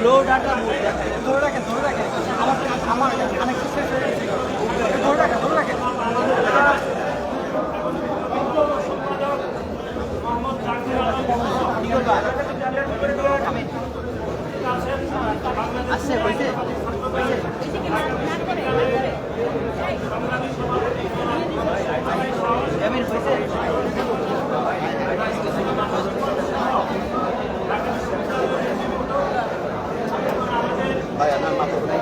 লো data ধরে রাখেন আমার কানেকশন শেষ হয়ে গেছে ধরে রাখেন আসছে হয়েছে ভাই আপনার মাথা নাই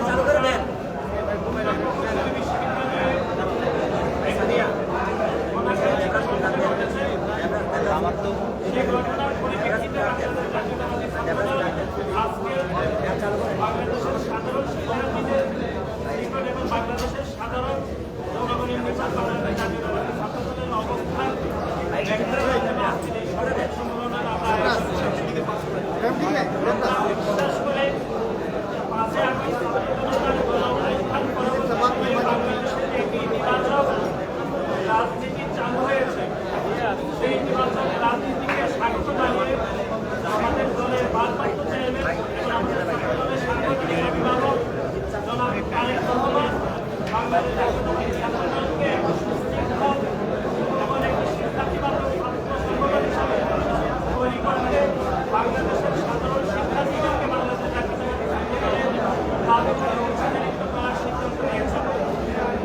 চালু করে দেন আমার তো বাংলাদেশের সাধারণ জনগণের বিচার অবস্থান সম্মেলনের বিশেষ করে রাজনীতি চালু হয়েছে সেই নির্বাচন রাজনীতিকে স্বাগত জানিয়ে আমাদের দলের ভারপ্রাপ্ত চেয়ারম্যান আমাদের দলের সাংগঠনিক অভিভাবক জনাব তারেক রহমান বাংলাদেশের ছাত্রদলকে সুশৃঙ্খল এবং একটি শিক্ষার্থীবান্ধব ছাত্র সংগঠন হিসাবে তৈরি করতে বাংলাদেশের সাধারণ শিক্ষার্থীদেরকে বাংলাদেশ জাতীয়তাবাদী ছাত্রদলের অংশীদারিত্ব করার সিদ্ধান্ত নিয়েছে।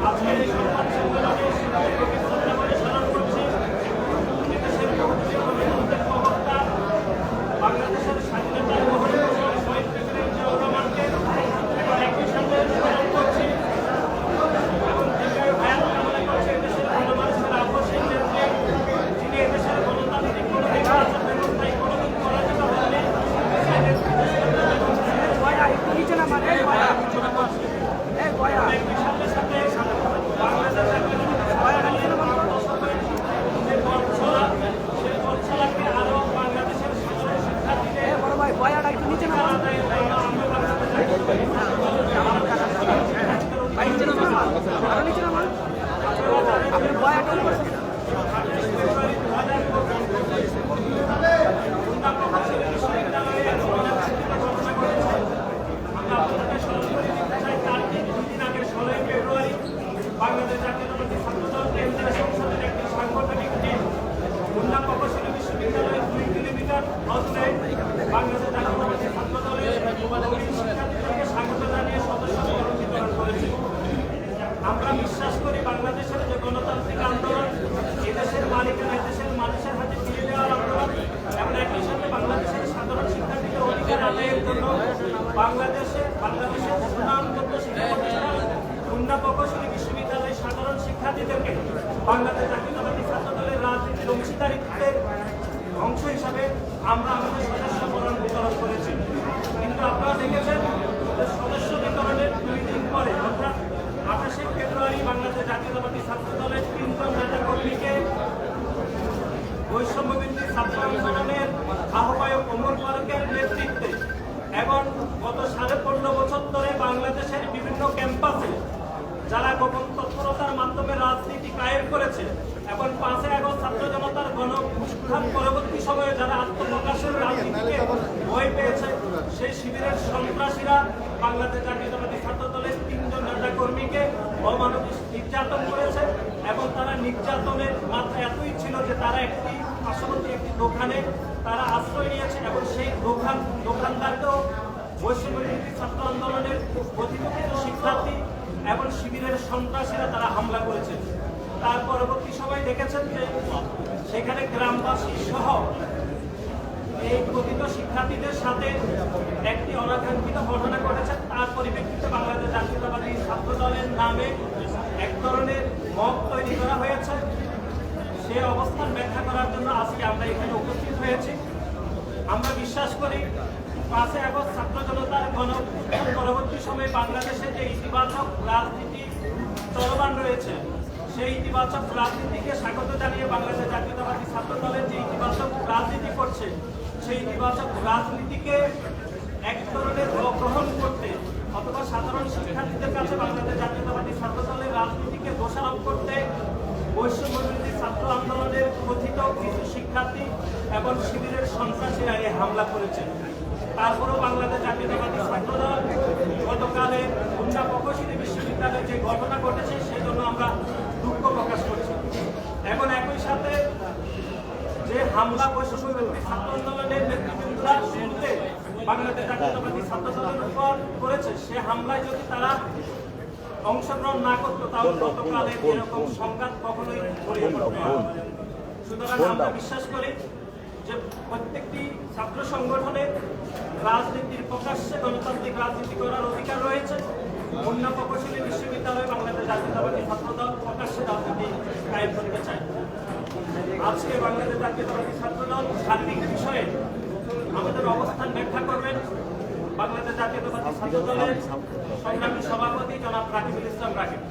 আজকের এই সংবাদ সম্মেলনে শিক্ষককে শ্রদ্ধা করে স্মরণ করছি এদেশের প্রবক্তা বাংলাদেশের স্বাধীনতার মহান শহীদ প্রেসিডেন্ট জিয়াউর রহমানকে এবং একই সাথে স্মরণ করছি এবং দীর্ঘায়ু হায়াত কামনা করছি এদেশের গণমানুষের আবশ্যিক নেত্রী যিনি এদেশের গণতান্ত্রিক নির্বাচন ব্যবস্থায় কোনোদিন পরাজিত হননি একই সাথে সাথে বাংলাদেশ সেই পথচলাকে আরো বাংলাদেশের সাধারণ শিক্ষার্থীদের বাংলাদেশ জাতীয়তাবাদী ছাত্রদল কেন্দ্রীয় সংসদের একটি সাংগঠনিক টিম খুলনা প্রকৌশলী বিশ্ববিদ্যালয়ের 2 কিলোমিটার অদূরে বাংলাদেশ জাতীয়তাবাদী ছাত্রদলের শিক্ষার্থীদেরকে স্বাগত জানিয়ে সদস্যপদ বিতরণ করেছে। আমরা বিশ্বাস করি বাংলাদেশের যে গণতান্ত্রিক আন্দোলন এদেশের মালিকানা দেশের মানুষের হাতে ফিরে দেওয়ার আন্দোলন এবং একই সাথে বাংলাদেশের সাধারণ শিক্ষার্থীদের অধিকার আদায়ের জন্য বাংলাদেশের সুনামগত শিক্ষা প্রতিষ্ঠান খুলনা প্রকৌশলী বিশ্ববিদ্যালয়ের সাধারণ শিক্ষার্থীদেরকে বাংলাদেশ জাতীয়তাবাদী ছাত্রদলের রাজনীতির অংশীদারিত্বের অংশ হিসাবে আমরা আমাদের সদস্য বরণ বিতরণ করেছি। কিন্তু আপনারা দেখেছেন যে সদস্য বিতরণের 2 দিন পরে অর্থাৎ 28শে ফেব্রুয়ারি বাংলাদেশ জাতীয়তাবাদী ছাত্রদলের 3 জন নেতা কর্মীকে বৈষম্যবিরোধী ছাত্র আন্দোলনের আহ্বায়ক ওমর ফারুকের নেতৃত্বে এবং গত 15.5 বছর ধরে বাংলাদেশের বিভিন্ন ক্যাম্পাসে যারা গোপন তৎপরতার মাধ্যমে রাজনীতি কায়েম করেছে এবং 5 আগস্ট ছাত্র জনতার গণঅভ্যুত্থান পরবর্তী সময়ে যারা আত্মপ্রকাশের রাজনীতিকে ভয় পেয়েছে সেই শিবিরের সন্ত্রাসীরা বাংলাদেশ জাতীয়তাবাদী ছাত্রদলের 3 জন নেতা কর্মীকে অমানবিক নির্যাতন করেছে এবং তারা নির্যাতনের মাত্রা এতই ছিল যে তারা একটি পার্শ্ববর্তী একটি দোকানে তারা আশ্রয় নিয়েছে এবং সেই দোকানদারকেও বৈষম্যবিরোধী ছাত্র আন্দোলনের প্রতিপক্ষিত শিক্ষার্থী এবং শিবিরের সন্ত্রাসীরা তারা হামলা করেছে। তার পরবর্তী সময় দেখেছেন যে সেখানে গ্রামবাসী সহ এই প্রকৃত শিক্ষার্থীদের সাথে একটি অনাকাঙ্ক্ষিত ঘটনা ঘটেছে। তার পরিপ্রেক্ষিতে বাংলাদেশ জাতীয়তাবাদী ছাত্রদলের নামে এক ধরনের মব তৈরি করা হয়েছে। সে অবস্থান ব্যাখ্যা করার জন্য আজকে আমরা এখানে উপস্থিত হয়েছি। আমরা বিশ্বাস করি 5 আগস্ট ছাত্র জনতার গণঅভ্যুত্থান পরবর্তী সময়ে বাংলাদেশে যে ইতিবাচক রাজনীতি চলমান রয়েছে সেই ইতিবাচক রাজনীতিকে স্বাগত জানিয়ে বাংলাদেশ জাতীয়তাবাদী ছাত্র দলের যে ইতিবাচক রাজনীতি করছে সেই ইতিবাচক রাজনীতিকে এক ধরনের গ্রহণ করতে অথবা সাধারণ শিক্ষার্থীদের কাছে বাংলাদেশ জাতীয়তাবাদী ছাত্রদলের রাজনীতিকে দোষারোপ করতে বৈষম্যবিরোধী ছাত্র আন্দোলনের কথিত কিছু শিক্ষার্থী এবং শিবিরের সন্ত্রাসীরা এই হামলা করেছে। তারপরেও বাংলাদেশ জাতীয়তাবাদী ছাত্রদল গতকালে খুলনা প্রকৌশলী বিশ্ববিদ্যালয়ে যে ঘটনা ঘটেছে সেই জন্য আমরা দুঃখ প্রকাশ করছি। এখন একই সাথে যে হামলা বৈষম্যবিরোধী ছাত্র আন্দোলনের নেতৃবৃন্দরা শুরুতে বাংলাদেশ জাতীয়তাবাদী ছাত্রদলের উপর করেছে, সে হামলায় যদি তারা অংশগ্রহণ না করতো তাহলে গতকালে এরকম সংঘাত কখনোই ছড়িয়ে পড়বে না। সুতরাং আমরা বিশ্বাস করি যে প্রত্যেকটি ছাত্র সংগঠনের রাজনীতির প্রকাশ্যে গণতান্ত্রিক রাজনীতি করার অধিকার রয়েছে। খুলনা প্রকৌশলী বিশ্ববিদ্যালয়ে বাংলাদেশ জাতীয়তাবাদী ছাত্রদল প্রকাশ্যে রাজনীতি কায়েম করতে চায়। আজকে বাংলাদেশ জাতীয়তাবাদী ছাত্রদল সার্বিক বিষয়ে আমাদের অবস্থান ব্যাখ্যা করবেন বাংলাদেশ জাতীয়তাবাদী ছাত্রদলের সংগ্রামী সভাপতি জনাব রাকিবুল ইসলাম রাকিব।